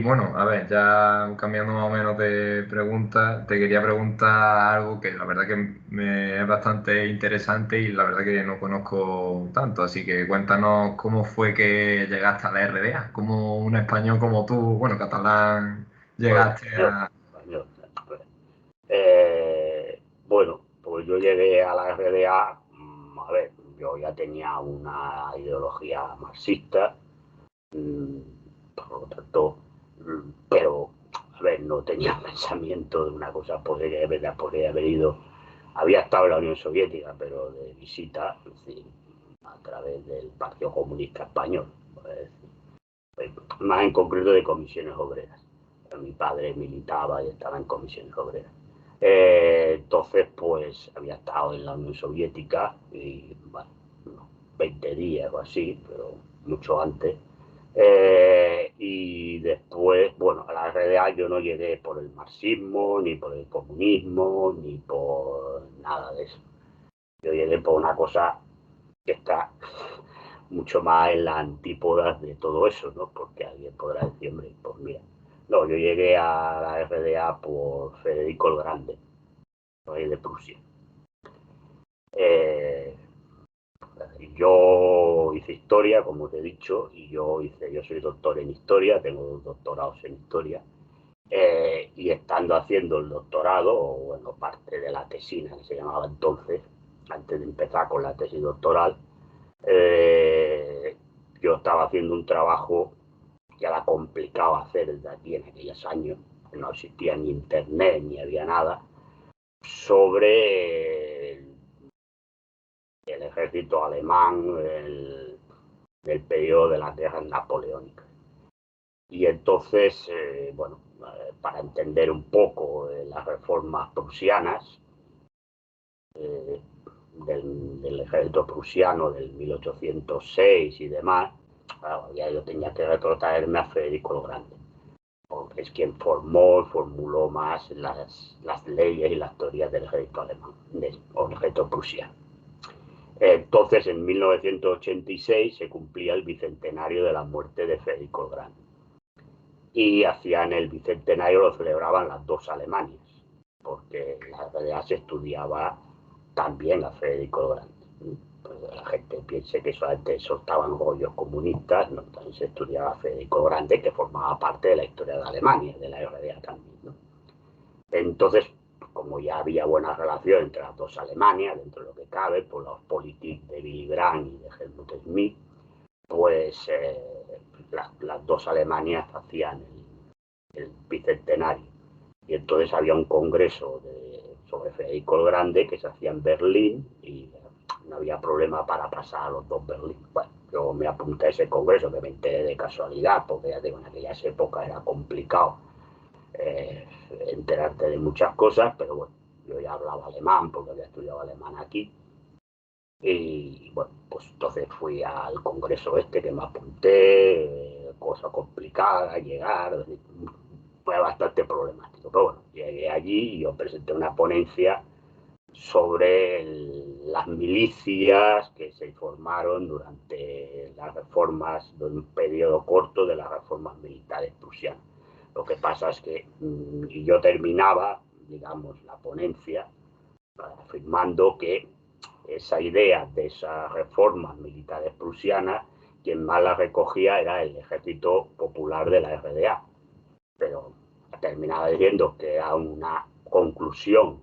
bueno, a ver, ya cambiando más o menos de pregunta, te quería preguntar algo que la verdad que me es bastante interesante y la verdad que no conozco tanto, así que cuéntanos cómo fue que llegaste a la RDA, cómo un español como tú, bueno, catalán, Bueno, llegaste español, a... español. Bueno, pues yo llegué a la RDA, a ver, yo ya tenía una ideología marxista, mm, por lo tanto, pero, a ver, no tenía pensamiento de una cosa, podría haber ido, había estado en la Unión Soviética, pero de visita, es decir, a través del Partido Comunista Español, más en concreto de comisiones obreras. Mi padre militaba y estaba en comisiones obreras. Entonces, pues había estado en la Unión Soviética y, bueno, unos 20 días o así, pero mucho antes. Y después, bueno, a la RDA yo no llegué por el marxismo, ni por el comunismo, ni por nada de eso. Yo llegué por una cosa que está mucho más en las antípodas de todo eso, ¿no? Porque alguien podrá decir, hombre, pues mira, no, yo llegué a la RDA por Federico el Grande, rey de Prusia. Eh, yo hice historia, como te he dicho, y yo soy doctor en historia, tengo 2 doctorados en historia, y estando haciendo el doctorado, o bueno, parte de la tesina que se llamaba entonces, antes de empezar con la tesis doctoral, eh, yo estaba haciendo un trabajo que era complicado hacer desde aquí en aquellos años, que no existía ni internet ni había nada, sobre el ejército alemán del periodo de las guerras napoleónicas. Y entonces, bueno, para entender un poco las reformas prusianas, eh, del ejército prusiano del 1806 y demás, claro, ya yo tenía que retrotraerme a Federico el Grande, porque es quien formuló más las leyes y las teorías del ejército alemán, del ejército prusiano. Entonces, en 1986 se cumplía el bicentenario de la muerte de Federico el Grande. Y hacían el bicentenario, lo celebraban las dos Alemanias, porque en la realidad se estudiaba también a Federico el Grande. Pues la gente piense que solamente soltaban rollos comunistas, no, también se estudiaba a Federico el Grande, que formaba parte de la historia de Alemania, de la RDA también, ¿no? Entonces, como ya había buena relación entre las dos Alemanias, dentro de lo que cabe, por los politics de Willy Brandt y de Helmut Schmidt, pues las dos Alemanias hacían el bicentenario. Y entonces había un congreso sobre Federico el Grande que se hacía en Berlín y no había problema para pasar a los dos Berlín. Bueno, yo me apunté a ese congreso, que me enteré de casualidad, porque ya digo, en aquellas épocas era complicado enterarte de muchas cosas, pero bueno, yo ya hablaba alemán porque había estudiado alemán aquí. Y bueno, pues entonces fui al congreso este que me apunté, cosa complicada, llegar, fue bastante problemático. Pero bueno, llegué allí y yo presenté una ponencia sobre las milicias que se formaron durante las reformas, de un periodo corto de las reformas militares prusianas. Lo que pasa es que y yo terminaba, digamos, la ponencia afirmando que esa idea de esas reformas militares prusianas, quien más la recogía era el Ejército Popular de la RDA. Pero terminaba diciendo que era una conclusión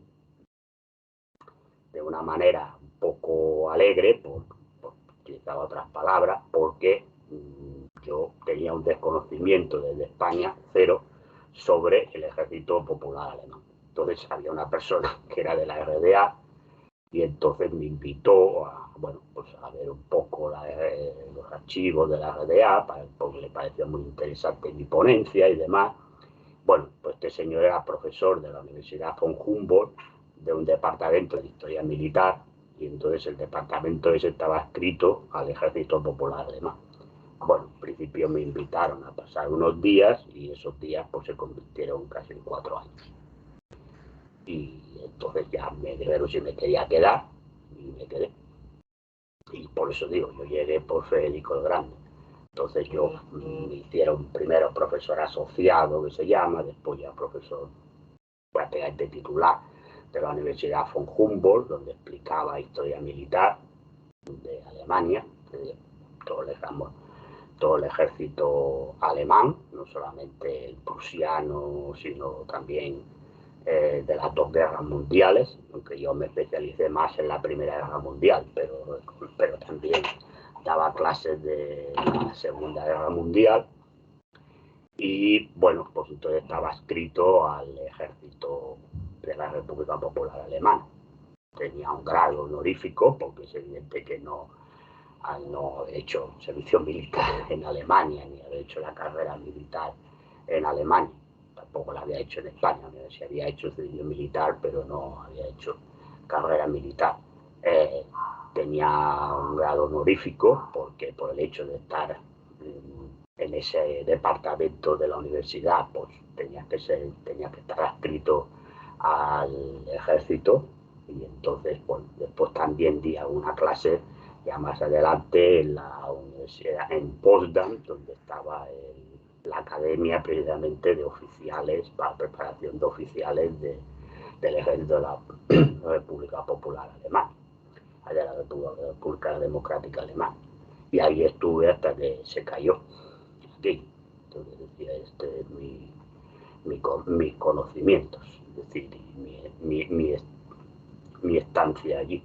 de una manera un poco alegre, por utilizar otras palabras, porque yo tenía un desconocimiento desde España cero sobre el Ejército Popular Alemán. Entonces había una persona que era de la RDA y entonces me invitó a, bueno, pues a ver un poco los archivos de la RDA, porque le pareció muy interesante mi ponencia y demás. Bueno, pues este señor era profesor de la Universidad von Humboldt, de un departamento de historia militar, y entonces el departamento ese estaba adscrito al Ejército Popular Alemán. Bueno, en principio me invitaron a pasar unos días y esos días pues se convirtieron casi en 4 años. Y entonces ya me dijeron si me quería quedar y me quedé. Y por eso digo, yo llegué por Federico el Grande. Entonces yo me hicieron primero profesor asociado, que se llama, después ya profesor prácticamente titular de la Universidad von Humboldt, donde explicaba historia militar de Alemania, todo el ejército alemán, no solamente el prusiano, sino también de las dos guerras mundiales, aunque yo me especialicé más en la Primera Guerra Mundial, pero también daba clases de la Segunda Guerra Mundial. Y bueno, pues entonces estaba adscrito al ejército de la República Popular Alemana. Tenía un grado honorífico, porque es evidente que al no haber hecho servicio militar en Alemania, ni haber hecho la carrera militar en Alemania, tampoco la había hecho en España, se había hecho servicio militar, pero no había hecho carrera militar. Tenía un grado honorífico, porque por el hecho de estar en ese departamento de la universidad, pues tenía que estar adscrito al ejército. Y entonces, pues, después también di alguna clase ya más adelante en la universidad, en Potsdam, donde estaba la academia precisamente de oficiales, para preparación de oficiales del ejército de la República Popular Alemana, de la República Democrática Alemana. Y ahí estuve hasta que se cayó aquí. Entonces decía, este es mis conocimientos, es decir, mi estancia allí.